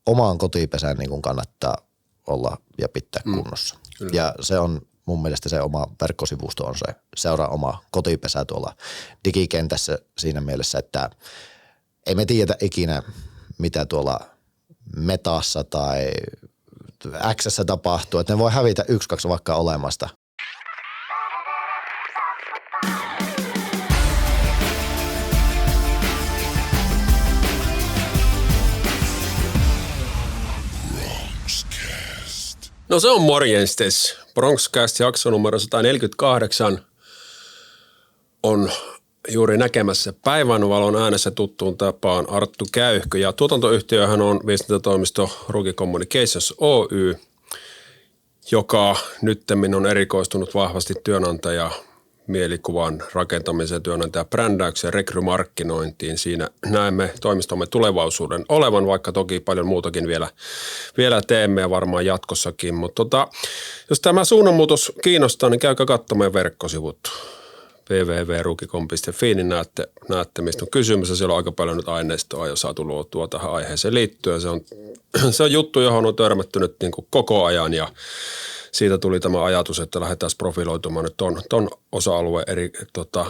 omaan kotipesään niin kuin kannattaa olla ja pitää kunnossa. Ja se on mun mielestä se oma verkkosivusto on se seuraa oma kotipesä tuolla digikentässä siinä mielessä, että ei me tiedetä ikinä mitä tuolla Metassa tai X:ssä tapahtuu, että ne voi hävitä 1-2 vaikka olemasta. No se on morjenstes. Bronxcast jakso numero 148 on juuri näkemässä päivänvalon äänessä tuttuun tapaan Arttu Käyhkö. Ja tuotantoyhtiöhän on viestintätoimisto Ruki Communications Oy, joka nyttemmin on erikoistunut vahvasti työnantaja mielikuvan rakentamiseen, työnantaja brändäykseen ja rekrymarkkinointiin. Siinä näemme toimistomme tulevaisuuden olevan, vaikka toki paljon muutakin vielä teemme ja varmaan jatkossakin. Mutta jos tämä suunnanmuutos kiinnostaa, niin käykää katsomaan verkkosivut www.rukicom.fi, niin näette, mistä on kysymys. Ja siellä on aika paljon nyt aineistoa jo saatu luotua tähän aiheeseen liittyen. Se on juttu, johon on törmätty nyt niin kuin koko ajan ja siitä tuli tämä ajatus, että lähdetään profiloitumaan nyt ton osa-alueen eri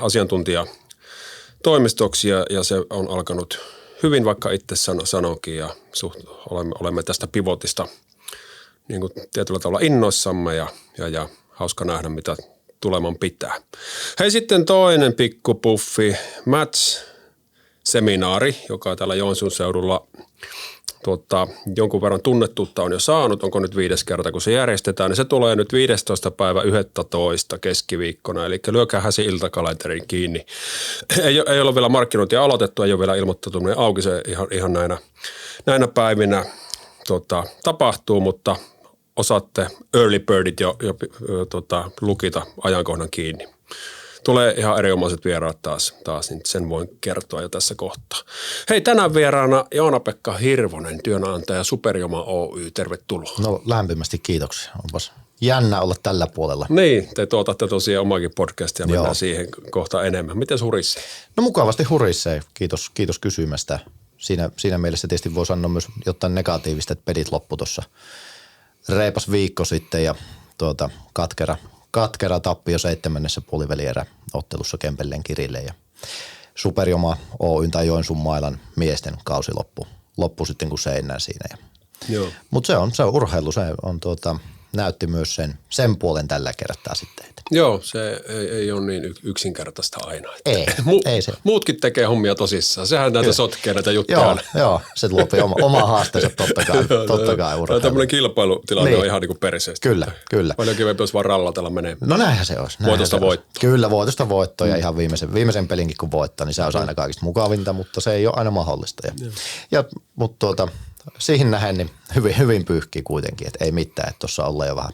asiantuntijatoimistoksi ja se on alkanut hyvin, vaikka itse sanoinkin ja olemme tästä pivotista niin kuin tietyllä tavalla innoissamme ja hauska nähdä, mitä tuleman pitää. Hei, sitten toinen pikkupuffi, Match-seminaari, joka täällä Joensuun seudulla jonkun verran tunnettuutta on jo saanut, onko nyt 5. kerta, kun se järjestetään, niin se tulee nyt 15. päivä 11. keskiviikkona, eli lyökäähän se iltakalenteriin kiinni. Ei ole vielä markkinointia aloitettu, ei ole vielä ilmoittautuminen auki, se ihan näinä päivinä tapahtuu, mutta osaatte early birdit jo lukita ajankohdan kiinni. Tulee ihan erinomaiset vieraat taas, niin sen voin kertoa jo tässä kohtaa. Hei, tänään vieraana Joona-Pekka Hirvonen, työnantaja Superjoma Oy. Tervetuloa. No lämpimästi kiitoksia. Onpas jännä olla tällä puolella. Niin, te tuotatte tosiaan omakin podcastia, mennään siihen kohta enemmän. Miten hurissee? No mukavasti hurissee. Kiitos kysymästä. Siinä mielessä tietysti voi sanoa myös jotain negatiivista, että pedit loppu tuossa reipas viikko sitten ja katkera tappio 7. puolivälierä ottelussa Kempellen Kirille ja Superjoma Oyn tai Joensuun Mailan miesten kausi loppu sitten kuin seinään siinä. Mutta se on urheilu, se on näytti myös sen puolen tällä kertaa sitten. Joo, se ei ole niin yksinkertaista aina. Ei se. Muutkin tekee hommia tosissaan. Sehän näitä sotkee näitä juttuja. Joo, se luo oma haasteensa totta kai urheilu. Tämmöinen kilpailutilanne on ihan niin kuin periseesti. Kyllä. Paljon kivempi olisi vaan rallatella menee. No näinhän se olisi. Voitosta voittoa. Kyllä, voitosta voittoa ja ihan viimeisen pelinkin kun voittaa, niin se olisi aina kaikista mukavinta, mutta se ei ole aina mahdollista. Mutta siihen nähden niin hyvin pyyhkii kuitenkin, että ei mitään, että tuossa ollaan jo vähän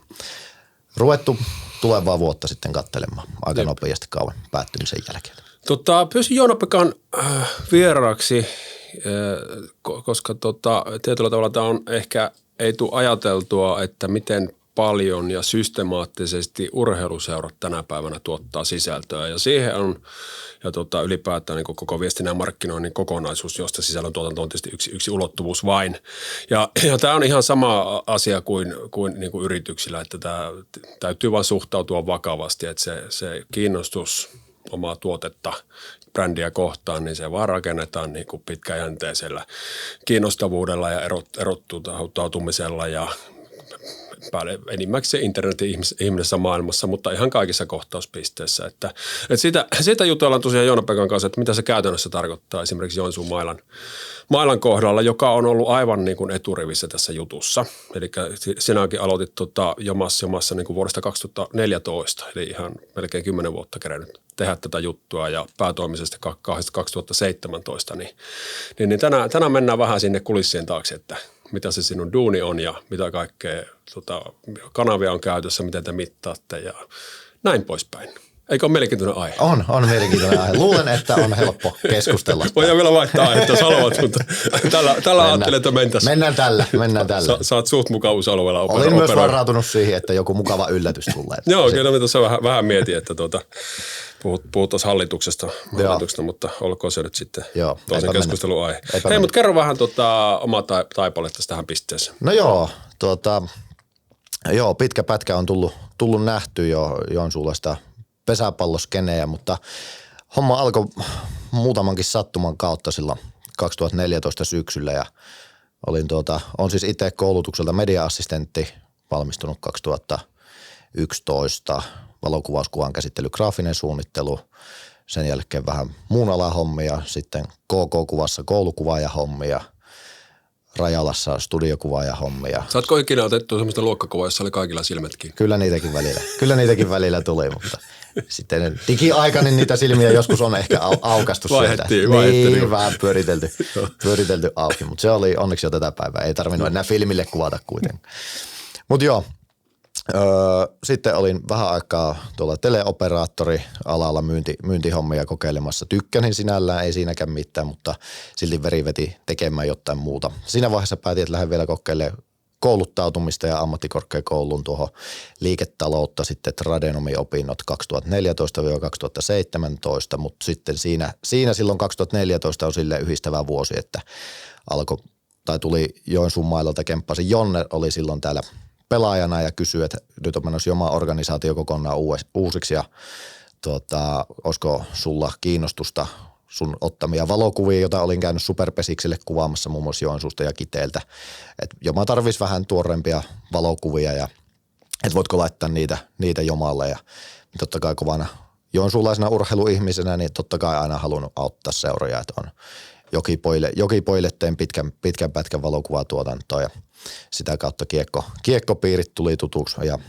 ruvettu tulevaa vuotta sitten katselemaan aika nopeasti kauan päättymisen jälkeen. Pyysin Joona-Pekan vieraaksi, koska tietyllä tavalla tämä on ehkä ei tule ajateltua, että miten paljon ja systemaattisesti urheiluseurat tänä päivänä tuottaa sisältöä ja siihen on ja ylipäätään niin koko viestinnän ja markkinoinnin kokonaisuus, josta sisällön tuotanto on tietysti yksi ulottuvuus vain. Ja tämä on ihan sama asia kuin yrityksillä, että tämä täytyy vain suhtautua vakavasti, että se kiinnostus omaa tuotetta, brändiä kohtaan, niin se vaan rakennetaan niin kuin pitkäjänteisellä kiinnostavuudella ja erottautumisella ja enimmäkseen internetin ihmisessä maailmassa, mutta ihan kaikissa kohtauspisteissä. Että siitä jutellaan tosiaan Joona-Pekan kanssa, että mitä se käytännössä tarkoittaa esimerkiksi Joensuun Mailan kohdalla, joka on ollut aivan niin kuin eturivissä tässä jutussa. Eli sinäkin aloitit jomassa niin kuin vuodesta 2014, eli ihan melkein 10 vuotta kerennyt tehdä tätä juttua ja päätoimisesti 2017. Niin tänään mennään vähän sinne kulissien taakse, että mitä se sinun duuni on ja mitä kaikkea kanavia on käytössä, miten te mittaatte ja näin poispäin. Eikö ole mielenkiintoinen aihe? On mielenkiintoinen aihe. Luulen, että on helppo keskustella. Voidaan vielä vaihtaa aihetta, jos haluat, mutta tällä ajattelin, että mentäisiin. Mennään tällä. Saat suht mukavuusalueella Olin myös varautunut siihen, että joku mukava yllätys tulee. Joo, kyllä me tuossa vähän mietin, että puhut tuossa hallituksesta, mutta olkoon se nyt sitten toisen keskustelun aihe. Hei, mutta kerro vähän omaa taipaletta tähän pisteeseen. No joo, pitkä pätkä on tullut nähty jo Joensuulaista pesäpalloskenejä, mutta homma alkoi muutamankin sattuman kautta silloin 2014 syksyllä ja on siis itse koulutukselta media-assistentti, valmistunut 2011, valokuvauskuvan käsittely, graafinen suunnittelu, sen jälkeen vähän muun alan hommia, sitten KK-kuvassa koulukuvaajahommia, Rajalassa studiokuvaajahommia. Saatko ikinä otettu sellaista luokkakuvaa, jossa oli kaikilla silmätkin? Kyllä niitäkin välillä tuli, mutta sitten digiaika, niin niitä silmiä joskus on ehkä aukastu sieltä. Niin, vähän pyöritelty auki, mutta se oli onneksi jo tätä päivää. Ei tarvinnut enää filmille kuvata kuitenkaan. Mutta joo, sitten olin vähän aikaa tuolla teleoperaattori-alalla myyntihommia kokeilemassa. Tykkäsin sinällään, ei siinäkään mitään, mutta silti veri veti tekemään jotain muuta. Siinä vaiheessa päätin, että lähden vielä kokeilemaan kouluttautumista ja ammattikorkeakoulun tuohon liiketaloutta, sitten tradenomiopinnot 2014-2017, mutta sitten siinä silloin 2014 on silleen yhdistävä vuosi, että tuli Joensuun mailolta kemppasi Jonne, oli silloin täällä pelaajana ja kysyi, että nyt on menossa oma organisaatio kokonaan uusiksi ja olisiko sulla kiinnostusta sun ottamia valokuvia, joita olin käynyt Superpesikselle kuvaamassa muun muassa Joensuusta ja Kiteeltä. Että Joma tarvisi vähän tuoreempia valokuvia ja että voitko laittaa niitä Jomalle ja totta kai kovana joensuulaisena urheiluihmisenä, niin totta kai aina halunnut auttaa seuroja, että on Jokipoille tein pitkän pätkän valokuvatuotantoa ja sitä kautta kiekkopiirit tuli tutuksi ja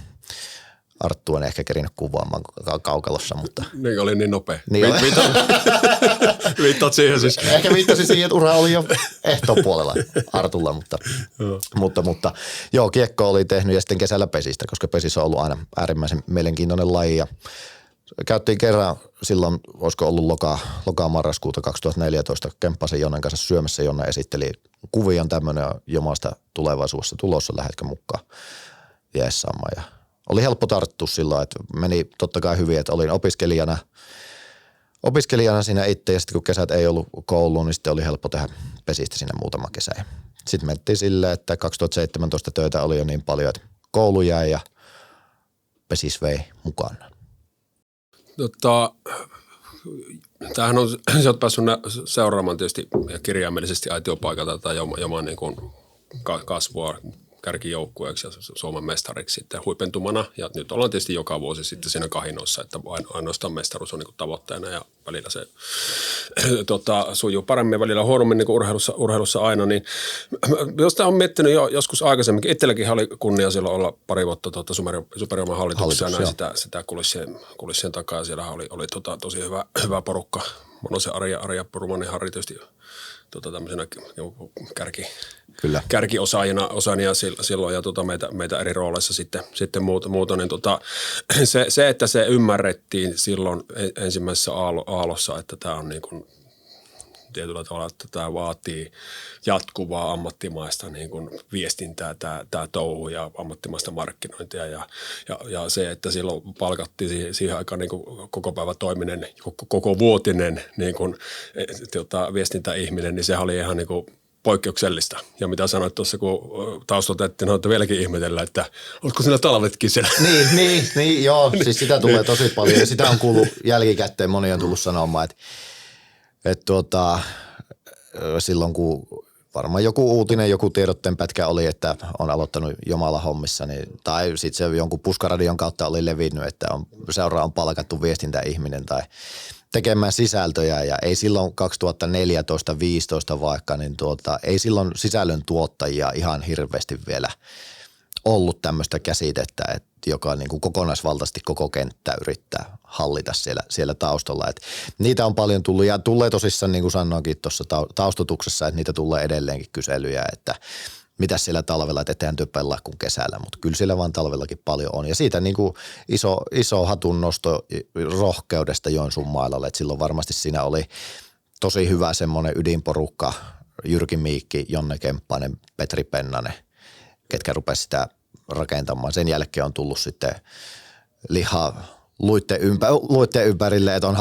Arttu en ehkä kerinyt kuvaamaan kaukalossa, mutta. Niin oli niin nopea. Niin Viittaat siihen siis. Ehkä viittasin siihen, että ura oli jo ehtopuolella Artulla, mutta joo, kiekko oli tehnyt ja sitten kesällä pesistä, koska pesissä on ollut aina äärimmäisen mielenkiintoinen laji ja käyttiin kerran silloin, olisiko ollut loka-marraskuuta 2014, kemppasin Jonnen kanssa syömässä, Jonne esitteli kuvion tämmöinen Jomasta tulevaisuudessa tulossa, lähetkö mukaan jeessaamaan ja oli helppo tarttua silloin, että meni totta kai hyvin, että olin opiskelijana siinä itse ja sitten kun kesät ei ollut kouluun, niin sitten oli helppo tehdä pesistä sinne muutama kesä. Sitten mentiin silleen, että 2017 töitä oli jo niin paljon, että koulu jäi ja pesis vei mukana. Tämähän on, sä oot päässyt seuraamaan tietysti kirjaimellisesti aitiopaikalta tai Joman niin kuin kasvua kärkijoukkueeksi ja Suomen mestariksi sitten huipentumana. Ja nyt ollaan tietysti joka vuosi sitten siinä kahinoissa, että ainoastaan mestaruus on niin kuin tavoitteena ja välillä se sujuu paremmin ja välillä huonommin niin kuin urheilussa aina. Niin, jos tämä on miettinyt jo joskus aikaisemminkin, itselläkin oli kunnia silloin olla pari vuotta Superioman hallituksessa ja näin sitä kulissien takaa. Siellä oli tosi hyvä porukka. Monosen Arja Purumanen Harri tietysti tämmöisenä kärkiosaajina silloin ja meitä eri rooleissa sitten muuta niin se, että se ymmärrettiin silloin ensimmäisessä aallossa, että tämä on niin kuin tietyllä tavalla, että tämä vaatii jatkuvaa ammattimaista niin kuin viestintää, tämä touhu ja ammattimaista markkinointia ja se, että silloin palkattiin siihen aikaan niin kuin koko päivä toiminen, koko vuotinen niin kuin, viestintäihminen, niin sehän oli ihan niin kuin poikkeuksellista. Ja mitä sanoit tuossa, kun taustotettiin, että vieläkin ihmetellä, että oletko siinä talvetkin siellä? Niin, joo, siis sitä tulee tosi paljon ja sitä on kuullut jälkikäteen, moni on tullut sanomaan, että silloin kun varmaan joku uutinen, joku tiedotteen pätkä oli, että on aloittanut Jomala hommissa, niin, tai sitten se jonkun puskaradion kautta oli levinnyt, että on palkattu viestintäihminen tai tekemään sisältöjä ja ei silloin 2014-2015 vaikka, niin ei silloin sisällön tuottajia ihan hirveästi vielä ollut tämmöistä käsitettä, että joka niin kuin kokonaisvaltaisesti koko kenttää yrittää hallita siellä taustalla. Et niitä on paljon tullut ja tulee tosissaan, niin kuin sanoinkin tuossa taustotuksessa, että niitä tulee edelleenkin kyselyjä, että mitä siellä talvella, että tehdään töpellä kuin kesällä, mutta kyllä siellä vaan talvellakin paljon on. Ja siitä niin kuin iso hatun nosto rohkeudesta Joensuun mailalle, että silloin varmasti siinä oli tosi hyvä semmoinen ydinporukka, Jyrki Miikki, Jonne Kemppainen, Petri Pennanen, ketkä rupesivat sitä rakentamaan. Sen jälkeen on tullut sitten luitte ympärille, että on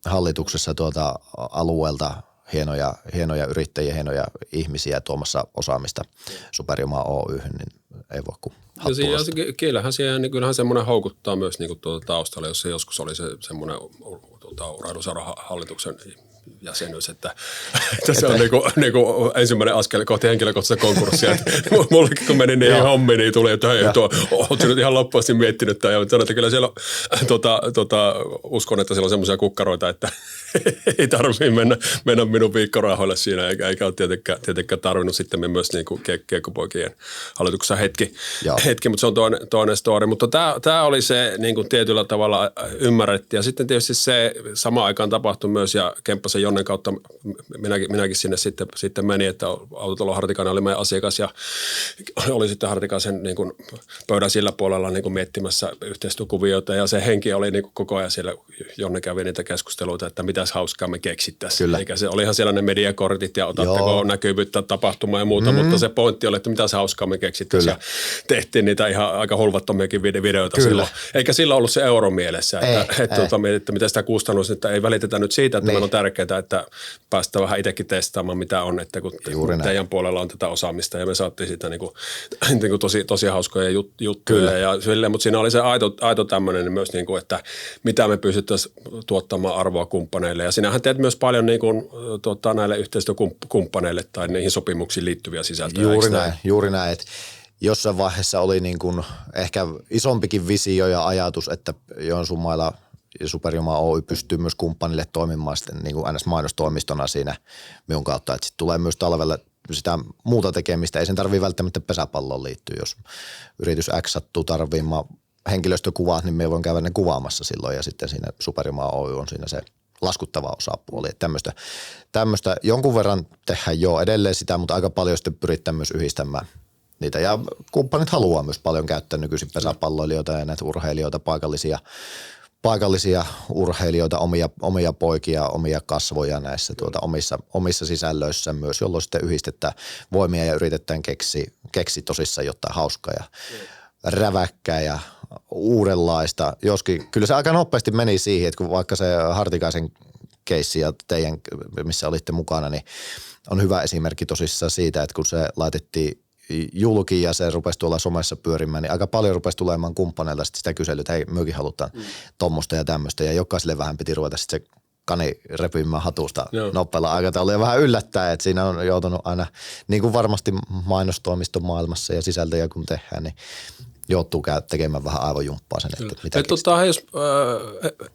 hallituksessa alueelta hienoja yrittäjiä, hienoja ihmisiä tuomassa osaamista Superjuma Oy:hyn, niin ei voi kuin hattua nostaa. Kyllähän semmoinen houkuttaa myös niin kuin taustalla, jos se joskus oli se semmoinen urheiluseuran hallituksen jäsenyys, että se on niinku ensimmäinen askel kohti henkilökohtaista konkurssia. Mullekin kun meni niihin hommiin, niin tuli, että hei, ootko nyt ihan loppuun asti miettinyt tämän. Ja sanoin, että kyllä siellä uskon, että siellä on semmoisia kukkaroita, että ei tarvitse mennä minun viikkorahoille siinä, eikä ole tietenkään tarvinnut sitten myös niin kuin kiekkopoikien hallituksessa hetki, mutta se on toinen story. Mutta tämä oli se niin kuin tietyllä tavalla ymmärrettiin. Ja sitten tietysti se samaan aikaan tapahtui myös, ja Kemppasen Jonnen kautta minäkin sinne sitten meni, että Autotalo Hartikainen oli meidän asiakas, ja oli sitten Hartikaisen niin kuin pöydän sillä puolella niin kuin miettimässä yhteistyökuvioita, ja se henki oli niin kuin koko ajan siellä. Jonne kävi niitä keskusteluita, että mitäs hauskaa me keksittäisiin. Eikä se olihan siellä ne mediakortit ja otatteko näkyvyyttä tapahtumaa ja muuta, mutta se pointti oli, että mitäs hauskaa me keksittäisiin. Ja tehtiin niitä ihan aika hulvattomiakin videoita silloin. Eikä sillä ollut se euro mielessä, että miten sitä kustannus, että ei välitetä nyt siitä, että meillä on tärkeää, että päästään vähän itsekin testaamaan, mitä on, että kun teidän puolella on tätä osaamista ja me saatiin siitä niin kuin tosi hauskoja juttuja ja silleen, mutta siinä oli se aito tämmöinen myös, niin kuin, että mitä me pystyttäisiin tuottamaan arvoa kumppaneille. Ja sinähän teet myös paljon niin kuin, näille yhteistyökumppaneille tai niihin sopimuksiin liittyviä sisältöjä. Juuri näin. Että jossain vaiheessa oli niin kuin ehkä isompikin visio ja ajatus, että Joensuumailla ja Superjuma Oy pystyy myös kumppanille toimimaan sitten niin kuin aina mainostoimistona siinä minun kautta. Että sitten tulee myös talvella sitä muuta tekemistä. Ei sen tarvitse välttämättä pesäpalloon liittyä, jos yritys X sattuu tarvimaan henkilöstökuvat, niin me voin käydä ne kuvaamassa silloin, ja sitten siinä Superjuma Oy on siinä se laskuttava osapuoli. Tämmöistä jonkun verran tehdään jo edelleen sitä, mutta aika paljon sitten pyritään myös yhdistämään niitä. Ja kumppanit haluaa myös paljon käyttää nykyisin pesäpalloilijoita ja näitä urheilijoita, paikallisia urheilijoita, omia poikia, omia kasvoja näissä omissa sisällöissä myös, jolloin sitten yhdistetään voimia ja yritetään keksiä tosissaan jotain hauskaa ja räväkkää ja uudenlaista. Joskin kyllä se aika nopeasti meni siihen, että kun vaikka se Hartikaisen keissi ja teidän, missä olitte mukana, niin on hyvä esimerkki tosissaan siitä, että kun se laitettiin julki ja se rupesi tuolla somessa pyörimään, niin aika paljon rupesi tulemaan kumppaneilta sitä kyselyä, että hei, myökin halutaan tommoista ja tämmöistä, ja jokaiselle vähän piti ruveta sitten se kani repimään hatusta nopealla aikataululla ja vähän yllättää, että siinä on joutunut aina, niin kuin varmasti mainostoimiston maailmassa ja sisältöjä kun tehdään, niin joutuu tekemään vähän aivojumppaa sen, että mitä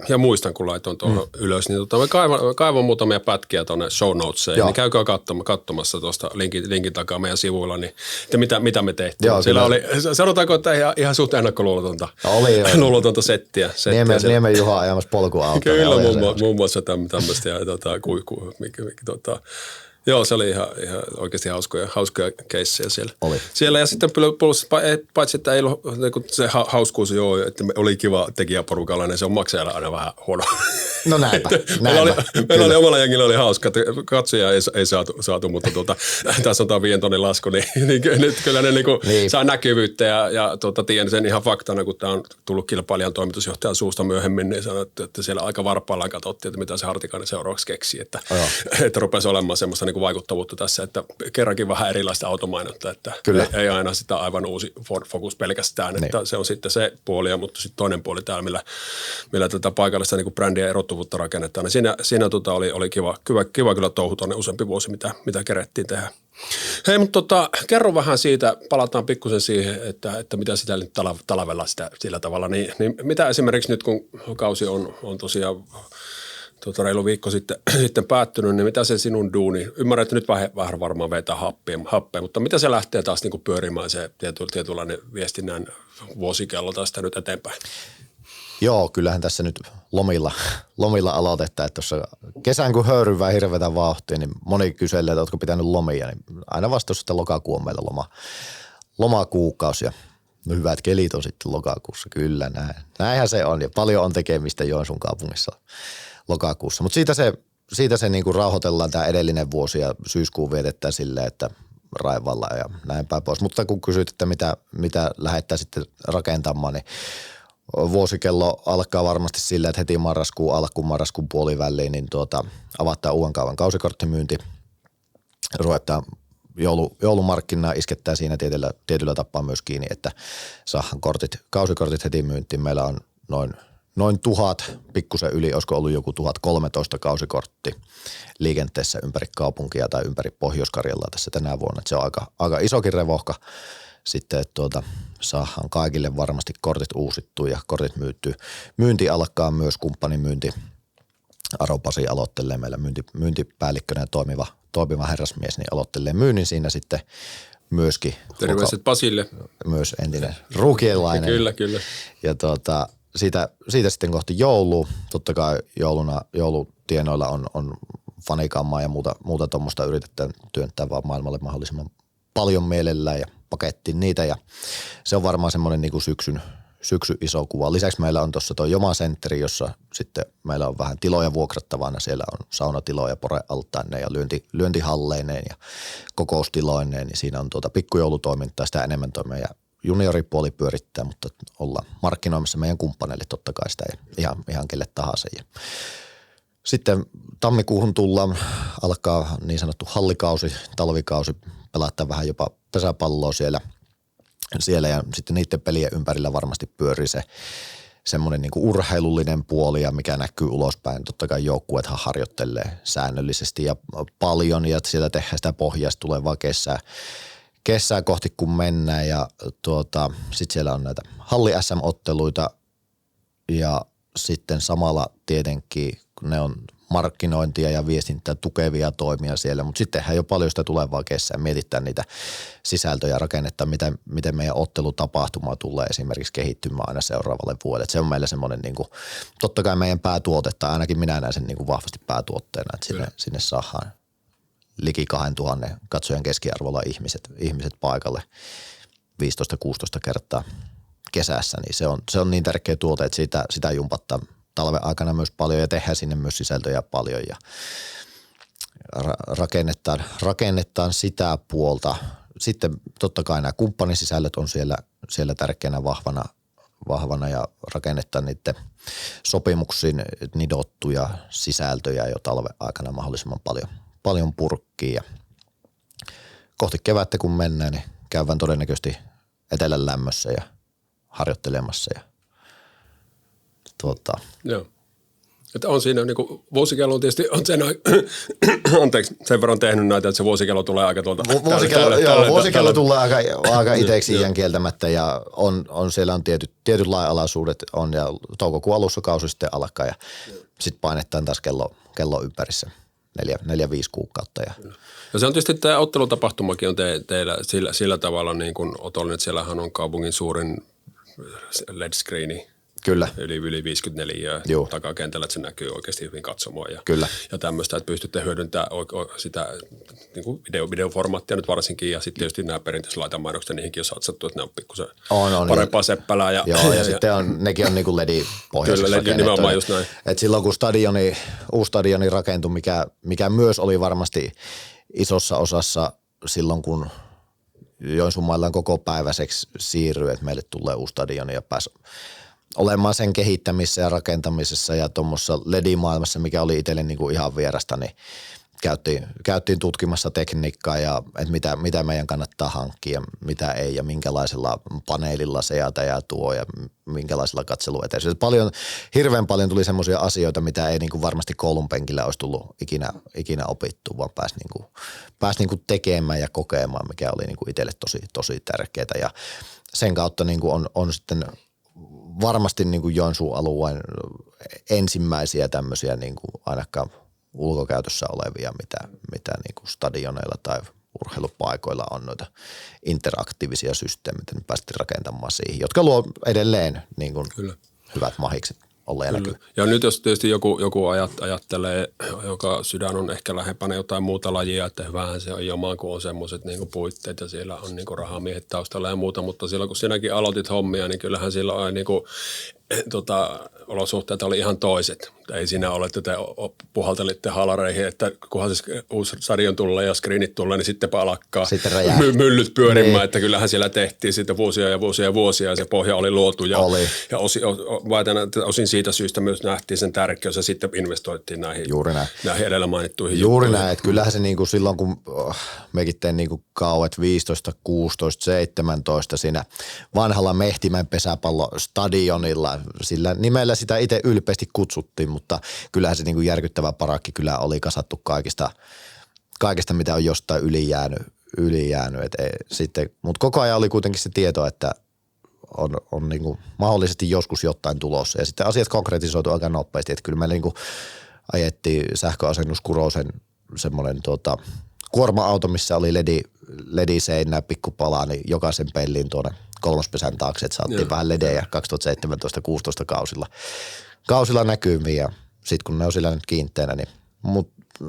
ja muistan, kun laitoin tuohon ylös, niin me kaivan muutamia pätkiä tuonne show notesiin, niin käykää katsomassa tuosta linkin takaa meidän sivuilla, niin että mitä me tehtiin. Joo, siellä oli, sanotaanko, että ihan suht ennakkoluulotonta settiä. Niemen Juha ajamassa polkuautoa. Kyllä, muun muassa tämmöistä ja joo, se oli ihan oikeasti hauskoja keissejä siellä. Siellä ja sitten paitsi, että ei ollut se hauskuus, että oli kiva tekijäporukalla, niin se on maksajalle aina vähän huono. No näinpä. Meillä oli omalla jengillä oli hauska. Katsoja ei saatu mutta tässä on tämä 5 tonnin lasku, niin kyllä ne saa näkyvyyttä ja tiedän sen ihan faktana, kun tämä on tullut kilpailijan toimitusjohtajan suusta myöhemmin, niin sanoi, että siellä aika varpaillaan katsottiin, että mitä se Hartikainen seuraavaksi keksii, että rupesi olemaan semmoista vaikuttavuutta tässä, että kerrankin vähän erilaista automainonta, että ei aina sitä aivan uusi fokus pelkästään, että se on sitten se puoli, mutta sitten toinen puoli täällä, millä tätä paikallista niin brändiä ja erottuvuutta rakennetaan, niin siinä oli kiva kyllä touhu tuonne useampi vuosi, mitä kerettiin tehdä. Hei, mutta kerro vähän siitä, palataan pikkusen siihen, että mitä sitä nyt talvella sillä tavalla, niin mitä esimerkiksi nyt, kun kausi on tosiaan reilu viikko sitten päättynyt, niin mitä se sinun duuni, ymmärrän, että nyt vähän varmaan vetää happea, mutta mitä se lähtee taas niin kuin pyörimään se tietynlainen viestinnän vuosikello tästä nyt eteenpäin? Joo, kyllähän tässä nyt lomilla aloitetaan, että tuossa kesän kun höyryvää hirveätä vauhtia, niin moni kyselee, että oletko pitänyt lomia, niin aina vastaus, että lokakuu on meillä lomakuukausi ja hyvät kelit on sitten lokakuussa, kyllä näinhän se on ja paljon on tekemistä Joensuun kaupungissa lokakuussa, mutta siitä se niinku rauhoitellaan tämä edellinen vuosi ja syyskuun vietetään silleen, että raivalla ja näin päin pois. Mutta kun kysyt, että mitä lähdetään sitten rakentamaan, niin vuosikello alkaa varmasti sillä, että heti marraskuun puoliväliin niin avataan uuden kaavan kausikorttimyynti. Ruvetaan joulumarkkinaa iskettää siinä tietyllä tapaa myös kiinni, että saadaan kausikortit heti myyntiin. Meillä on noin 1000, pikkusen yli, olisiko ollut joku 1013 kausikortti liikenteessä ympäri kaupunkia tai ympäri Pohjois-Karjalaa tässä tänä vuonna. Että se on aika isokin revohka sitten, että saadaan kaikille varmasti kortit uusittua ja kortit myyttyä. Myynti alkaa myös kumppanimyynti. Aro Pasi aloittelee meillä myyntipäällikkönä ja toimiva herrasmies, niin aloittelee myynnin siinä sitten myöskin. Terveiset Pasille. Myös entinen ruukielainen. Kyllä. Ja siitä sitten kohti joulua. Totta kai joulutienoilla on fanikammaa ja muuta tuommoista yritetään työntää vaan maailmalle mahdollisimman paljon mielellään ja pakettiin niitä. Ja se on varmaan semmoinen niin kuin syksy iso kuva. Lisäksi meillä on tuossa tuo Joma-sentteri, jossa sitten meillä on vähän tiloja vuokrattavana. Siellä on saunatiloja, porealtaineen ja lyöntihalleineen ja kokoustiloineen. Ja siinä on pikkujoulutoimintaa, sitä enemmän toimia ja junioripuoli pyörittää, mutta ollaan markkinoimassa meidän kumppaneille totta kai sitä ja ihan kelle tahansa. Ja sitten tammikuuhun tullaan, alkaa niin sanottu hallikausi, talvikausi, pelataan vähän jopa pesäpalloa siellä ja sitten niiden pelien ympärillä varmasti pyörii se semmoinen niin kuin urheilullinen puoli ja mikä näkyy ulospäin. Totta kai joukkueethan harjoittelee säännöllisesti ja paljon ja siellä tehdään sitä pohjasta tulevaa kesää kohti kun mennään ja sitten siellä on näitä halli SM-otteluita ja sitten samalla tietenkin ne on markkinointia ja viestintää tukevia toimia siellä, mutta sitten tehdään jo paljon sitä tulevaa kesää, mietitään niitä sisältöjä, rakennetta, miten meidän ottelutapahtuma tulee esimerkiksi kehittymään aina seuraavalle vuodelle. Et se on meillä semmoinen, niin kuin, totta kai meidän päätuote, tai ainakin minä näen sen niin kuin vahvasti päätuotteena, että sinne saadaan liki 2000 katsojan keskiarvolla ihmiset paikalle 15-16 kertaa kesässä, niin se on niin tärkeä tuote, että sitä jumpattaa talven aikana myös paljon ja tehdään sinne myös sisältöjä paljon ja rakennetaan sitä puolta. Sitten totta kai nämä kumppanisisällöt on siellä tärkeänä vahvana ja rakennetaan niiden sopimuksiin nidottuja sisältöjä jo talven aikana mahdollisimman paljon purkkiin ja kohti kevättä kun mennään, niin käydään todennäköisesti etelän lämmössä ja harjoittelemassa ja Joo. Että on siinä niin vuosikello tietysti on anteeksi, sen verran tehnyt näitä, että se vuosikello tulee aika tuolta. Vuosikello tulee aika itseksi iän kieltämättä ja siellä on tietyt lainalaisuudet on ja toukokuun alussa kausi sitten alkaa ja sitten painetaan taas kello ympärissä 4-5 kuukautta. Ja se on tietysti tämä ottelutapahtumakin on teillä sillä tavalla niin kuin otollinen, että siellähän on kaupungin suurin LED-screeni. Kyllä. Yli 54 takakentällä, että se näkyy oikeasti hyvin katsomaan ja tämmöistä, että pystytte hyödyntämään sitä niin kuin videoformaattia nyt varsinkin ja sitten tietysti nämä perinteiset laitamainokset, niihinkin on satsattu, että ne on pikkusen parempaa seppälää. Ja sitten nekin on niin kuin LED-pohjaiseksi rakennettu. Kyllä, nimenomaan just näin. Et silloin kun uusi stadioni rakentui, mikä myös oli varmasti isossa osassa silloin, kun Joensuun maillaan koko päiväiseksi siirryi, että meille tulee uusi stadioni ja pääsi olemaan sen kehittämisessä ja rakentamisessa ja tuommoisessa LED-maailmassa, mikä oli itselle niin kuin ihan vierasta, niin käytiin tutkimassa tekniikkaa ja että mitä meidän kannattaa hankkia, mitä ei ja minkälaisella paneelilla seata ja tuo ja minkälaisella katseluetäisyydellä. Hirveän paljon tuli semmoisia asioita, mitä ei niin kuin varmasti koulun penkillä olisi tullut ikinä opittua, vaan pääsi niin kuin tekemään ja kokemaan, mikä oli niin kuin itselle tosi tärkeää ja sen kautta niin kuin on sitten varmasti niin kuin Joensuun alueen ensimmäisiä tämmöisiä niin kuin ainakaan ulkokäytössä olevia, mitä niin kuin stadioneilla tai urheilupaikoilla on noita interaktiivisia systeemejä, niin päästiin rakentamaan siihen, jotka luo edelleen niin kuin hyvät mahikset olleen näkyy. Ja nyt jos tietysti joku ajattelee, joka sydän on ehkä lähempänä jotain muuta lajia, että hyvähän se on jomaan, kun on semmoiset niin puitteet ja siellä on niin rahamiehet taustalla ja muuta, mutta silloin kun sinäkin aloitit hommia, niin kyllähän sillä on niin olosuhteet oli ihan toiset. Ei siinä ole, että te puhaltelitte halareihin, että kunhan se uusi stadion tulee ja screenit tulee, niin sittenpä alkaa myllyt pyörimään, niin. Että kyllähän siellä tehtiin sitten vuosia ja se pohja oli luotu. Ja osin siitä syystä myös nähtiin sen tärkeys ja sitten investoitiin näihin edellä mainittuihin Juuri näin, että kyllähän se niin kuin silloin, kun mekin tein niin kuin kauet 15, 16, 17 siinä vanhalla Mehtimän pesäpallostadionilla, sillä nimellä sitä itse ylpeästi kutsuttiin, mutta kyllähän se niin kuin järkyttävä parakki kyllä oli kasattu kaikesta, mitä on jostain ylijäänyt. Mutta koko ajan oli kuitenkin se tieto, että on niin kuin mahdollisesti joskus jotain tulossa. Ja sitten asiat konkretisoitu aika nopeasti, että kyllä me niin kuin ajettiin sähköasennus Kurosen semmoinen kuorma-auto, missä oli LED-seinää pikkupalaa, niin jokaisen pellin tuonne kolmospesän taakse, että saatiin vähän ledejä 2017-16 kausilla näkymiin ja sitten kun ne on sillä nyt kiinteänä, niin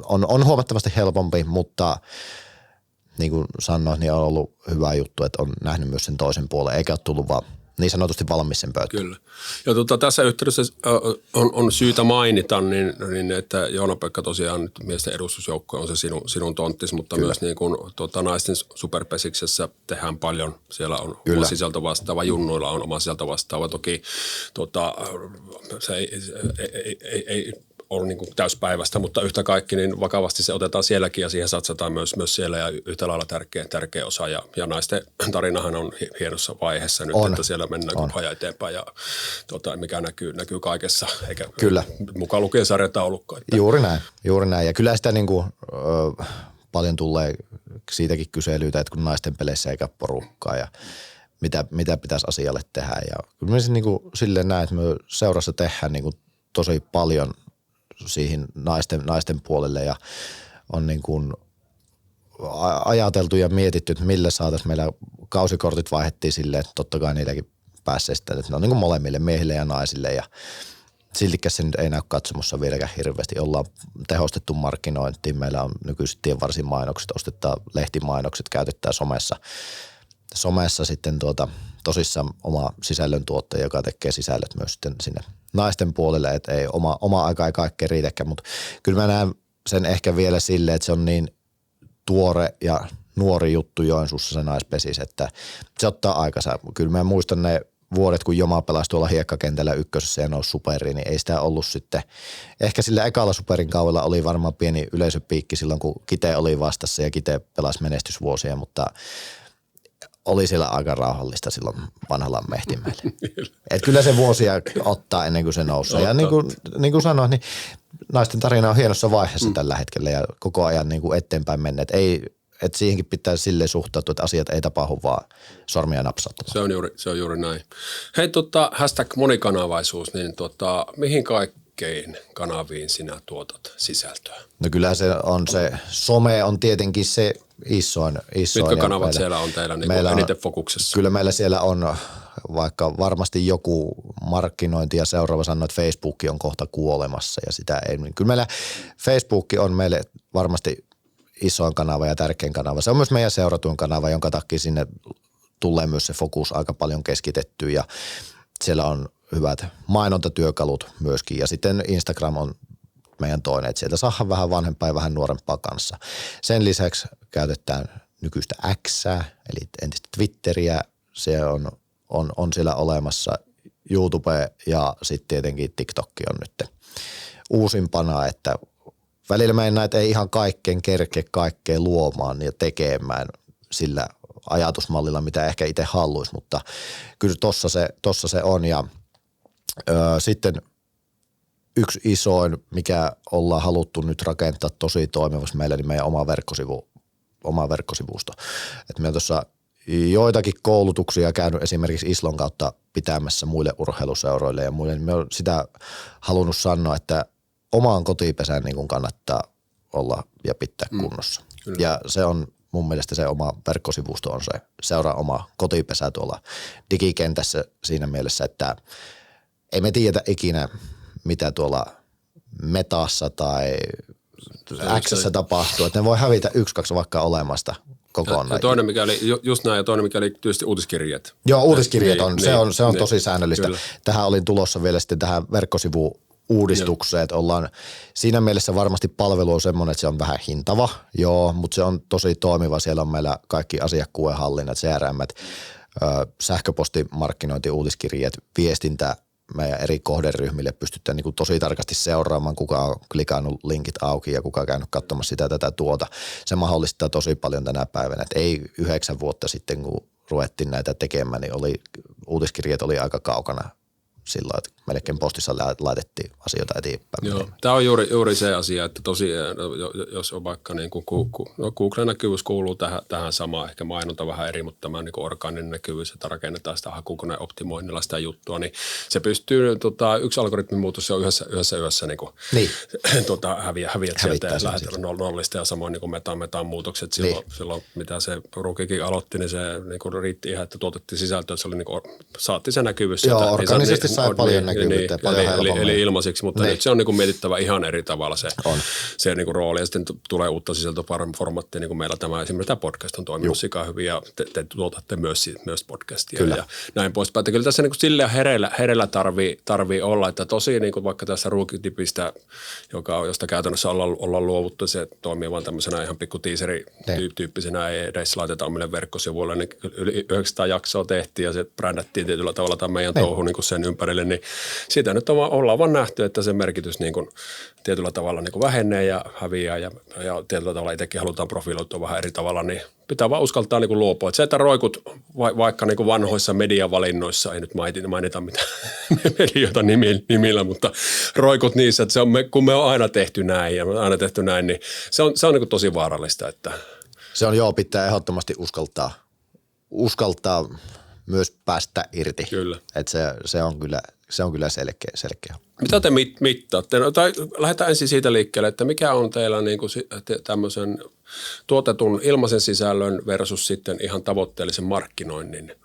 on huomattavasti helpompi, mutta niin kuin sanoin, niin on ollut hyvä juttu, että on nähnyt myös sen toisen puolen, eikä ole tullut vaan niin sanotusti valmis sen pöytään. Kyllä. Ja tässä yhteydessä on syytä mainita, niin että Joona-Pekka tosiaan nyt miesten edustusjoukko on se sinun tonttis, mutta kyllä. Myös niin kuin, naisten superpesiksessä tehdään paljon. Siellä on kyllä. Oma sisältö vastaava, junnuilla on oma sisältö vastaava. Toki se ei ole niin kuin täyspäivästä, mutta yhtä kaikki niin vakavasti se otetaan sielläkin ja siihen satsataan myös siellä ja yhtä lailla tärkeä osa. Ja naisten tarinahan on hienossa vaiheessa nyt, että siellä mennään koko ajan eteenpäin ja mikä näkyy kaikessa, eikä kyllä. Mukaan lukien sarjataulukko. Että. Juuri näin. Ja kyllä sitä niin kuin, paljon tulee siitäkin kyselyitä, että kun naisten peleissä ei käy porukkaa ja mitä pitäisi asialle tehdä. Ja kyllä me niin kuin silleen näen, että me seurassa tehdään niin kuin tosi paljon siihen naisten puolelle ja on niin kuin ajateltu ja mietitty, että millä saataisiin meillä kausikortit vaihdettiin silleen, että totta kai niilläkin pääsee sitten, että ne on niin kuin molemmille miehille ja naisille ja siltikään se nyt ei näy katsomossa vieläkään hirveästi. Ollaan tehostettu markkinointiin, meillä on nykyiset tienvarsimainokset, ostetaan lehtimainokset, käytetään somessa sitten tosissaan oma sisällöntuottaja, joka tekee sisällöt myös sitten sinne naisten puolelle, että ei oma aika ei kaikkea riitäkään, mutta kyllä mä näen sen ehkä vielä silleen, että se on niin tuore ja nuori juttu Joensuussa se naispesis, että se ottaa aikansa. Kyllä mä muistan ne vuodet, kun Joma pelasi tuolla hiekkakentällä ykkösessä ja nousi superiin, niin ei sitä ollut sitten. Ehkä sillä ekalla superin kaudella oli varmaan pieni yleisöpiikki silloin, kun Kite oli vastassa ja Kite pelasi menestysvuosia, mutta oli siellä aika rauhallista silloin vanhalla Mehtimäellä. Et kyllä se vuosia ottaa ennen kuin se nousee. Ja niin kuin sanoin, niin naisten tarina on hienossa vaiheessa tällä hetkellä ja koko ajan niin kuin eteenpäin menneet. Että siihenkin pitää silleen suhtautua, että asiat ei tapahdu vaan sormia napsauttamalla. Se on juuri näin. Hei, #monikanavaisuus, niin mihin kaikkein kanaviin sinä tuotat sisältöä? No kyllä se some on tietenkin se isoin. Mitkä kanavat siellä on teillä niin eniten fokuksessa? Kyllä meillä siellä on, vaikka varmasti joku markkinointi ja seuraava sanoo, että Facebook on kohta kuolemassa ja sitä ei. Kyllä meillä Facebook on meille varmasti isoin kanava ja tärkein kanava. Se on myös meidän seuratuin kanava, jonka takia sinne tulee myös se fokus aika paljon keskitetty ja siellä on hyvät mainontatyökalut myöskin ja sitten Instagram on meidän toinen, että sieltä saadaan vähän vanhempaa ja vähän nuorempaa kanssa. Sen lisäksi käytetään nykyistä Xää, eli entistä Twitteriä, se on siellä olemassa, YouTube ja sitten tietenkin TikTokki on nyt uusimpana, että välillä me ei ihan kaikkea luomaan ja tekemään sillä ajatusmallilla, mitä ehkä itse haluaisi, mutta kyllä tossa se on ja sitten yksi isoin, mikä ollaan haluttu nyt rakentaa tosi toimivaksi meillä, niin meidän oma verkkosivusto. Et me on tuossa joitakin koulutuksia käynyt esimerkiksi Islon kautta pitämässä muille urheiluseuroille ja muille. Me on sitä halunnut sanoa, että omaan kotipesään niin kuin kannattaa olla ja pitää kunnossa. Ja se on mun mielestä se oma verkkosivusto on se seuraa oma kotipesä tuolla digikentässä siinä mielessä, että ei me tiedä ikinä mitä tuolla Metassa tai X:ssä tapahtuu, että ne voi hävitä 1-2 vaikka olemasta kokonaan. Ja toinen mikä oli, just näin, ja toinen mikä oli tietysti uutiskirjeet. Joo, uutiskirjeet on, se on tosi säännöllistä. Kyllä. Tähän olin tulossa vielä sitten tähän verkkosivu-uudistukseen, että ollaan siinä mielessä varmasti palvelu on semmoinen, että se on vähän hintava, joo, mutta se on tosi toimiva. Siellä on meillä kaikki asiakkuuden hallinnat, CRM, sähköpostimarkkinointi, uutiskirjeet, viestintä meidän eri kohderyhmille pystytään niin kuin tosi tarkasti seuraamaan, kuka on klikannut linkit auki ja kuka on käynyt katsomassa sitä tätä tuota. Se mahdollistaa tosi paljon tänä päivänä, että ei 9 vuotta sitten, kun ruvettiin näitä tekemään, niin uutiskirjeet oli aika kaukana silloin, että melkein postissa laitettiin asioita eteenpäin. Joo, tämä on juuri se asia, että tosiaan, jos on vaikka niin kuin Google-näkyvyys kuuluu tähän samaan, ehkä mainonta vähän eri, mutta tämä niin kuin orgaaninen näkyvyys, että rakennetaan sitä hakukoneen optimoinnilla sitä juttua, niin se pystyy, yksi algoritmin muutos on yhdessä yössä niin kuin, häviät sieltä ja lähdetään nollista ja samoin niin kuin metaan muutokset silloin, mitä se Rukikin aloitti, niin se niin kuin riitti ihan, että tuotettiin sisältöä, että se oli niin kuin, saatti se näkyvyys. Joo, organisesti sai paljon näkyvyyttä, eli ilmaiseksi, mutta nyt se on niin kuin mietittävä ihan eri tavalla se niin kuin rooli, ja sitten tulee uutta sisältöformaattia, niin kuin meillä esimerkiksi tämä podcast on toiminut sikaa hyvin, ja te tuotatte myös podcastia, ja näin poispäin. Että kyllä tässä niin kuin silleen hereillä tarvii olla, että tosi niin kuin vaikka tässä Ruukitipistä, josta käytännössä ollaan luovuttu, se toimii vaan tämmöisenä ihan pikku teaseri-tyyppisenä, ei edes laiteta omille verkkosivuille, niin yli 900 jaksoa tehtiin, ja se brändättiin tietyllä tavalla tämän meidän touhu niin kuin sen ympärille, niin siitä nyt ollaan vaan nähty, että se merkitys niin kuin tietyllä tavalla niin kuin vähenee ja häviää ja tietyllä tavalla itsekin halutaan profiloitua vähän eri tavalla, niin pitää vaan uskaltaa niin kuin luopua. Että se, että roikut vaikka niin kuin vanhoissa mediavalinnoissa, ei nyt mainita mitään medioita nimillä, mutta roikut niissä, että se on kun me on aina tehty näin ja aina tehty näin, niin se on niin kuin tosi vaarallista. Että se on pitää ehdottomasti uskaltaa myös päästä irti. Kyllä. Että se on kyllä selkeä. Mitä te mittaatte? No, tai lähdetään ensin siitä liikkeelle, että mikä on teillä niin kuin tämmöisen tuotetun ilmaisen sisällön versus sitten ihan tavoitteellisen markkinoinnin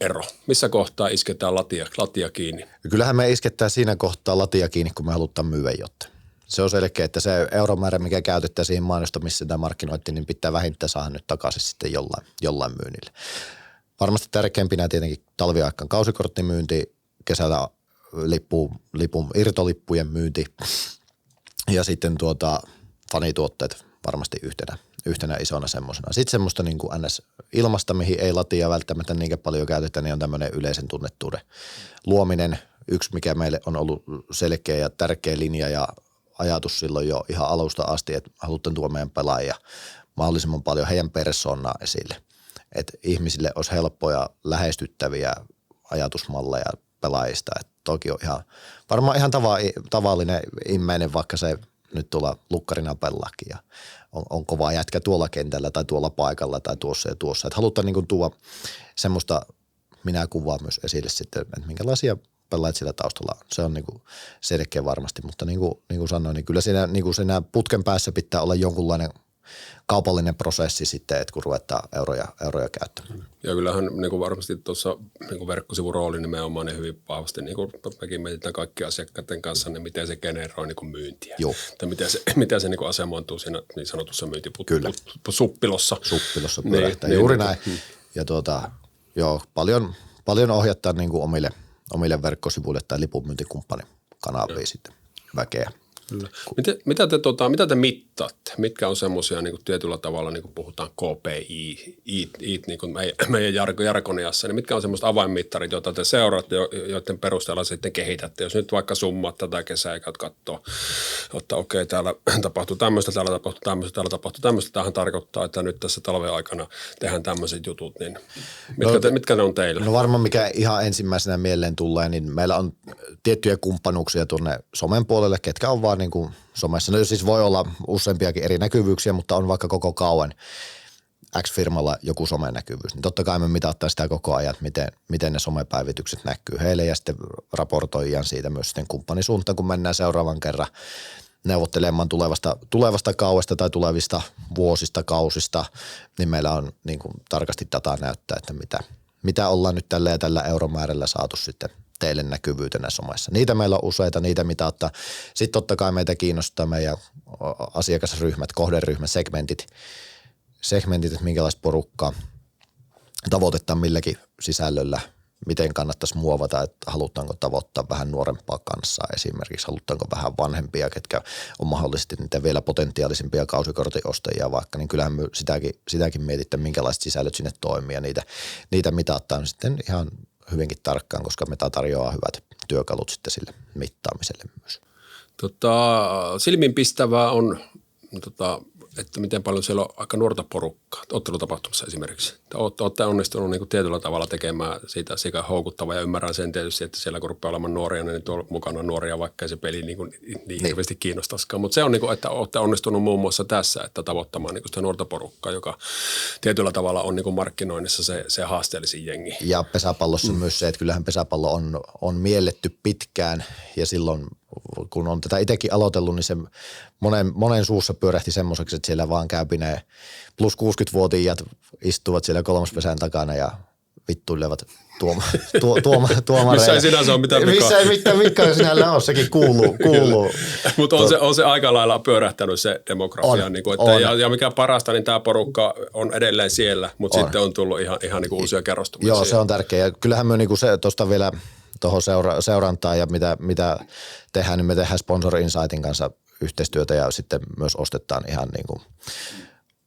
ero? Missä kohtaa isketään latia kiinni? Kyllähän me isketään siinä kohtaa latia kiinni, kun me halutaan myydä jotain. Se on selkeä, että se euromäärä, mikä käytetään siihen mainostamiseen tai markkinointiin, niin pitää vähintään saada nyt takaisin sitten jollain myynnillä. Varmasti tärkeimpinä tietenkin talviaikaan kausikorttimyynti, kesällä irtolippujen myynti ja sitten fanituotteet varmasti yhtenä isona semmoisena. Sitten semmoista niin kuin NS-ilmasta, mihin ei latia välttämättä niinkään paljon käytetä, niin on tämmöinen yleisen tunnettuuden luominen. Yksi, mikä meille on ollut selkeä ja tärkeä linja ja ajatus silloin jo ihan alusta asti, että halutaan tuoda meidän pelaajia mahdollisimman paljon heidän persoonaa esille. Että ihmisille olisi helppoja lähestyttäviä ajatusmalleja pelaajista. Et toki on varmaan ihan tavallinen immeinen, vaikka se nyt tuolla lukkarina pelaakin ja on kova jätkä tuolla kentällä tai tuolla paikalla tai tuossa ja tuossa. Et halutaan niin kuin tuoda semmoista minäkuvaa myös esille sitten, että minkälaisia pelaajat sillä taustalla on. Se on niin kuin selkeä varmasti, mutta niin kuin sanoin, niin kyllä siinä putken päässä pitää olla jonkunlainen kaupallinen prosessi sitten, että kun ruvetaan euroja käyttämään. Ja kyllähän niin kuin varmasti tuossa niin kuin verkkosivun rooli nimenomaan niin hyvin vahvasti, niin kuin mekin mietitään kaikki asiakkaiden kanssa, niin miten se generoi niin kuin myyntiä. Joo. Tai miten se niin kuin asemointuu siinä niin sanotussa myyntipuppilossa. Suppilossa pyörähtää, juuri näin. Ja paljon ohjattaa niin kuin omille verkkosivuille tai lipunmyyntikumppanin kanaviin sitten väkeä. Kyllä. Mitä te mittaatte? Mitkä on semmoisia niin kuin tietyllä tavalla, niin kuin puhutaan KPI, niin kuin meidän jargoniassa, niin mitkä on semmoiset avainmittarit, joita te seuraatte, joiden perusteella sitten kehitätte? Jos nyt vaikka summaat tätä kesää ja katsoo, että okei, täällä tapahtuu tämmöistä, täällä tapahtuu tämmöistä, täällä tapahtuu tämmöistä, tämähän tarkoittaa, että nyt tässä talven aikana tehdään tämmöiset jutut, niin mitkä ne on teillä? No varmaan mikä ihan ensimmäisenä mieleen tulee, niin meillä on tiettyjä kumppanuuksia tuonne somen puolelle, ketkä on vaan niin kuin somessa. No siis voi olla useampiakin eri näkyvyyksiä, mutta on vaikka koko kauan X-firmalla joku somenäkyvyys. Niin totta kai me mitataan sitä koko ajan, miten ne somepäivitykset näkyy heille ja sitten raportoijan siitä myös sitten kumppanisuuntaan, kun mennään seuraavan kerran neuvottelemaan tulevasta kauesta tai tulevista vuosista, kausista, niin meillä on niin kuin tarkasti dataa näyttää, että mitä ollaan nyt tällä ja tällä euromäärällä saatu sitten teille näkyvyytenä somessa. Niitä meillä on useita, niitä mitaattaa. Sitten totta kai meitä kiinnostaa meidän asiakasryhmät, kohderyhmät, segmentit. segmentit, että minkälaista porukkaa tavoitetaan milläkin sisällöllä, miten kannattaisi muovata, että halutaanko tavoittaa vähän nuorempaa kansaa esimerkiksi, halutaanko vähän vanhempia, ketkä on mahdollisesti niitä vielä potentiaalisimpia kausikortinostajia vaikka, niin kyllähän me sitäkin mietitään, minkälaiset sisällöt sinne toimii ja niitä mitataan sitten ihan hyvinkin tarkkaan, koska Meta tarjoaa hyvät työkalut sitten sille mittaamiselle myös. Silmiinpistävää on, että miten paljon siellä on aika nuorta porukkaa ottelutapahtumassa esimerkiksi. Olette onnistunut niin kuin tietyllä tavalla tekemään siitä sekä houkuttavaa ja ymmärrän sen tietysti, että siellä kun rupeaa olemaan nuoria, niin tuolla mukana nuoria, vaikka ei se peli niin hirveästi kiinnostaisikaan. Mutta se on, niin kuin, että olette onnistunut muun muassa tässä, että tavoittamaan niin kuin sitä nuorta porukkaa, joka tietyllä tavalla on niin kuin markkinoinnissa se haasteellisin jengi. Ja pesäpallossa myös se, että kyllähän pesäpallo on mielletty pitkään ja silloin kun on tätä itsekin aloitellut, niin se monen suussa pyörähti semmoiseksi, että siellä vaan käypi ne plus 60-vuotiaat istuvat siellä kolmospesän takana ja vittuilevat tuomareja. Missä ei sinänsä ole mitään vikaa. Missä ei mitään vikaa sinällä ole, sekin kuuluu. Mutta on se aika lailla pyörähtänyt se demografia. Niin kuin, että ja mikä parasta, niin tämä porukka on edelleen siellä, mutta sitten on tullut ihan niin kuin uusia kerrostumia. Joo, se on tärkeää. Ja kyllähän me niin kuin se tuosta vielä tuohon seurantaan ja mitä tehdään, niin me tehdään Sponsor Insightin kanssa yhteistyötä ja sitten myös ostetaan ihan niin kuin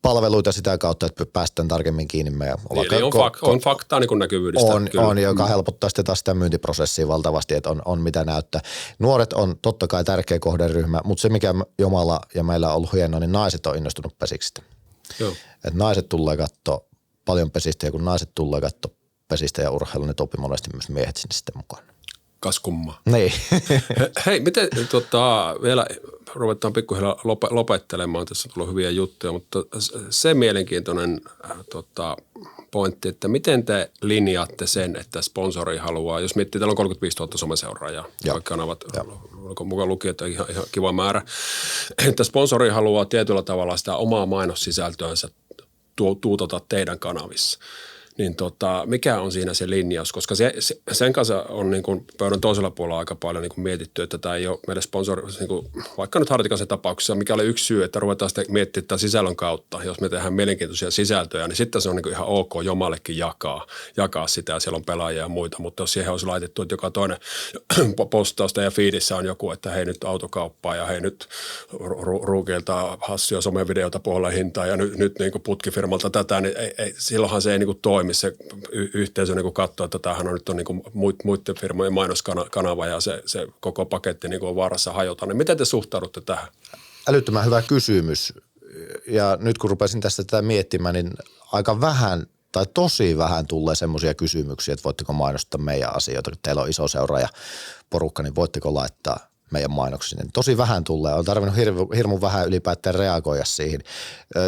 palveluita sitä kautta, että päästään tarkemmin kiinni meidän eli on faktaa niin kuin näkyvyydestä. On, joka helpottaa sitten taas sitä myyntiprosessia valtavasti, että on mitä näyttää. Nuoret on totta kai tärkeä kohderyhmä, mutta se mikä Jomalla ja meillä on ollut hienoa, niin naiset on innostunut pesiksistä. Joo. Että naiset tulee katsoa paljon pesistä ja kun naiset tulee katsoa pesistä ja urheilua, niin topi monesti myös miehet sinne sitten mukaan. Kas kumma. Niin. Hei, miten vielä ruvetaan pikkuhiljaa lopettelemaan, tässä on tullut hyviä juttuja, mutta se mielenkiintoinen pointti, että miten te linjaatte sen, että sponsori haluaa, jos miettii, täällä on 35 000 someseuraajaa, kaikki kanavat mukaan lukijoita, ihan kiva määrä, että sponsori haluaa tietyllä tavalla sitä omaa mainossisältöönsä tuutata teidän kanavissa. Niin mikä on siinä se linjaus, koska sen kanssa on niin kuin pöydän toisella puolella aika paljon niin kuin mietitty, että tämä ei ole meille sponsori, niin kuin, vaikka nyt Hartikasen tapauksessa, mikä oli yksi syy, että ruvetaan sitten miettimään tämän sisällön kautta, jos me tehdään mielenkiintoisia sisältöjä, niin sitten se on niin kuin ihan ok Jomallekin jakaa sitä ja siellä on pelaajia ja muita, mutta jos siihen olisi laitettu, että joka toinen postausta ja feedissä on joku, että hei nyt autokauppaa ja hei nyt ruukeilta hassuja somevideota puolella hintaa ja nyt niin kuin putkifirmalta tätä, niin silloinhan se ei niin kuin toimi. Se yhteisö niin katsoo, että tämähän on nyt on niin muiden firmojen mainoskanava ja se koko paketti niin on vaarassa hajota. Niin miten te suhtaudutte tähän? Älyttömän hyvä kysymys. Ja nyt kun rupesin tästä tätä miettimään, niin aika vähän tai tosi vähän tulee semmoisia kysymyksiä, että voitteko mainostaa meidän asioita. Kun teillä on iso seuraajaporukka, niin voitteko laittaa meidän mainoksiin. Tosi vähän tulee. On tarvinnut hirmu vähän ylipäätään reagoida siihen.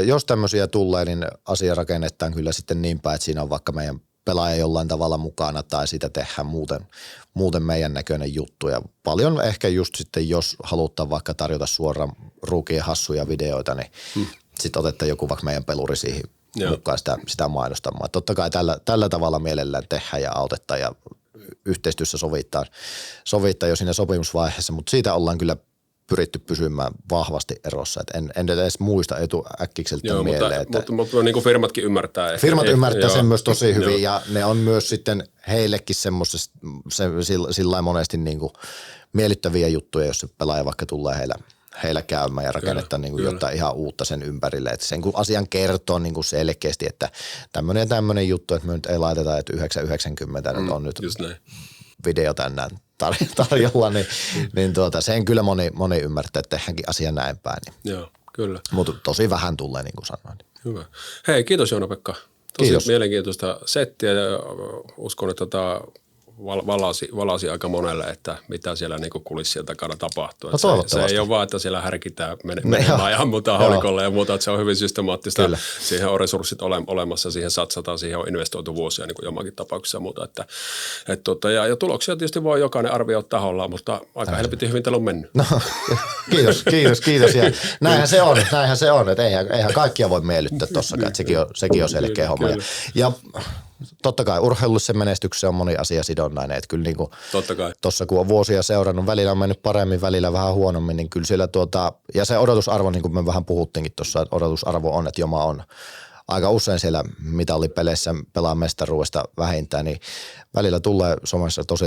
Jos tämmöisiä tulee, niin asia rakennetaan kyllä sitten niin päin, että siinä on vaikka meidän pelaaja jollain tavalla mukana tai sitä tehdään muuten meidän näköinen juttu. Ja paljon ehkä just sitten, jos halutaan vaikka tarjota suoraan ruukien hassuja videoita, niin sitten otetaan joku vaikka meidän peluri siihen mukaan sitä mainostamaan. Totta kai tällä tavalla mielellään tehdään ja autetaan ja yhteistyössä sovittaa jo siinä sopimusvaiheessa, mutta siitä ollaan kyllä pyritty pysymään vahvasti erossa. Et en edes muista äkkikseltä mieleen. Mutta niin kuin firmatkin ymmärtää. Firmat ymmärtää sen myös tosi hyvin ja ne on myös sitten heillekin semmoisesta sillä monesti niin kuin miellyttäviä juttuja, jos se pelaaja vaikka tulee heillä käymään ja rakennetaan niin kuin jotain ihan uutta sen ympärille. Että sen kun asian kertoo niin kuin selkeästi, että tämmöinen juttu, että me nyt ei laiteta, että 990 nyt on nyt video tänään tarjolla, niin sen kyllä moni ymmärtää, että tehdäänkin asia näin päin. Niin. Joo, kyllä. Mutta tosi vähän tulee, niin kuin sanoin. Hyvä. Hei, kiitos Joona-Pekka. Tosi mielenkiintoista settiä ja uskon, että valasi aika monelle, että mitä siellä niinku kulissien takana tapahtuu. No, se ei ole vaan, että siellä härkitään menemään ja ammutaan haulikolle ja muuta, että se on hyvin systemaattista. Kyllä. Siihen on resurssit olemassa, siihen satsataan, siihen on investoitu vuosia niin kuin jomakin tapauksessa ja muuta. Ja tuloksia tietysti voi jokainen arvioida tahollaan, mutta aika helvetin hyvin teillä on mennyt. No, kiitos. Ja näinhän se on, että eihän kaikkia voi miellyttää tossakaan, että sekin on selkeä homma. Ja totta kai urheilullisen menestyksessä on moni asia sidonnainen, että kyllä niinku tuossa kun on vuosia seurannut, välillä on mennyt paremmin, välillä vähän huonommin, niin kyllä siellä ja se odotusarvo, niin kuin me vähän puhuttiinkin tuossa, että odotusarvo on, että Joma aika usein siellä mitallipeleissä pelaa mestaruudesta vähintään, niin välillä tulee somessa tosi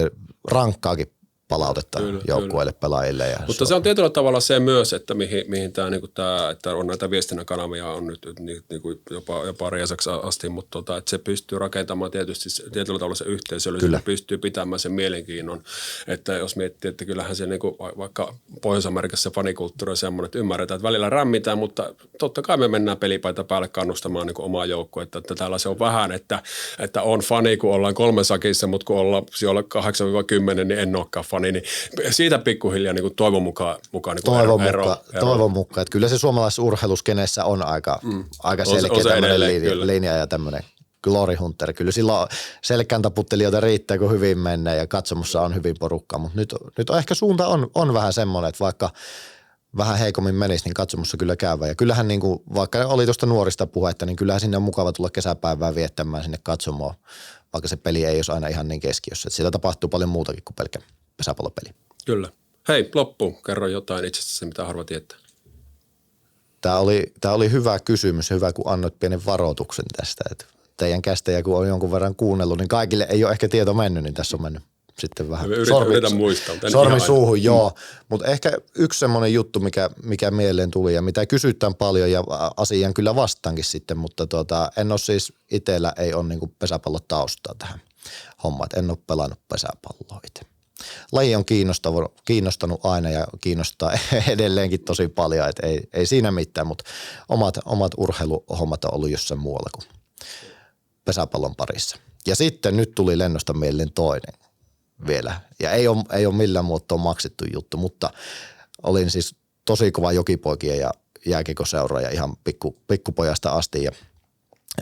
rankkaakin palautetta joukkueille, pelaajille. Mutta se on tietyllä tavalla se myös, että mihin tämä, että on näitä viestinnän kanavia on nyt niinku jopa riesaksi asti, mutta että se pystyy rakentamaan tietysti tietyllä tavalla se yhteisöllisyys, pystyy pitämään sen mielenkiinnon. Että jos miettii, että kyllähän se niinku, vaikka Pohjois-Amerikassa fanikulttuuri on semmoinen, että ymmärretään, että välillä rämmitään, mutta totta kai me mennään pelipaita päälle kannustamaan niinku omaa joukkoa. Että täällä se on vähän, että on fani, kun ollaan 3 sakissa, mutta kun ollaan siellä 8-10, niin en olekaan fani. Niin siitä pikkuhiljaa niin toivon mukaan Toivon mukaan, että kyllä se suomalaisessa urheiluskeneessä on aika selkeä tämmöinen linja ja tämmöinen glory hunter. Kyllä silloin selkään taputtelijoita riittää, kun hyvin mennään ja katsomussa on hyvin porukkaa, mutta nyt on ehkä suunta on vähän semmoinen, että vaikka vähän heikommin menisi, niin katsomussa kyllä käyvä. Ja kyllähän niin kuin, vaikka oli tuosta nuorista puhetta, niin kyllähän sinne on mukava tulla kesäpäivää viettämään sinne katsomaan, vaikka se peli ei olisi aina ihan niin keskiössä. Että siellä tapahtuu paljon muutakin kuin pelkkä pesäpallopeli. Kyllä. Hei, loppuun. Kerro jotain itsestäsi, mitä harva tietää. Tämä oli hyvä kysymys. Hyvä, kun annoit pienen varoituksen tästä. Että teidän kästejä, kun on jonkun verran kuunnellut, niin kaikille ei ole ehkä tieto mennyt, niin tässä on mennyt sitten vähän sormi suuhun, joo. Mutta ehkä yksi semmoinen juttu, mikä mieleen tuli ja mitä kysytään paljon ja asian kyllä vastaankin sitten, mutta en ole siis itsellä ei ole niinku pesäpallotaustaa tähän hommaan, en ole pelannut pesäpalloa itse. Laji on kiinnostanut aina ja kiinnostaa edelleenkin tosi paljon, että ei siinä mitään, mutta omat urheiluhommat on ollut jossain muualla kuin pesäpallon parissa. Ja sitten nyt tuli lennosta mieleen toinen vielä. Ja ei ole millään muotoa maksettu juttu, mutta olin siis tosi kova jokipoikien ja jääkiekoseuraaja ihan pikkupojasta asti ja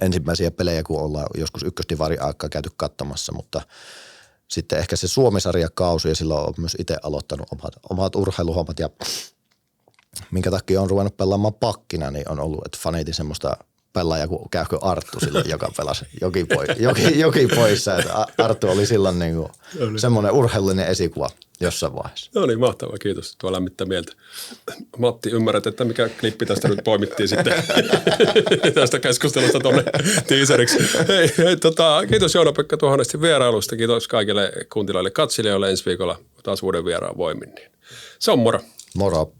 ensimmäisiä pelejä, kun ollaan joskus ykkösdivarin aikaa käyty katsomassa, mutta sitten ehkä se Suomi-sarjakausi ja silloin olen myös itse aloittanut omat urheiluhommat ja minkä takia on ruvennut pelaamaan pakkina, niin on ollut, että fanitin semmoista pelaajaa kuin Käykö Arttu silloin, joka pelasi jokipoissa. Että Arttu oli silloin niin kuin semmoinen urheilullinen esikuva jossain vaiheessa. No niin, mahtavaa. Kiitos. Tuo lämmittää mieltä. Matti, ymmärrät, että mikä klippi tästä nyt poimittiin sitten tästä keskustelusta tuonne teaseriksi. Hei, kiitos Joona-Pekka Tuhanesti vierailusta. Kiitos kaikille kuuntelijoille katselijoille ensi viikolla taas uuden vieraan voimin. Se on moro. Moro.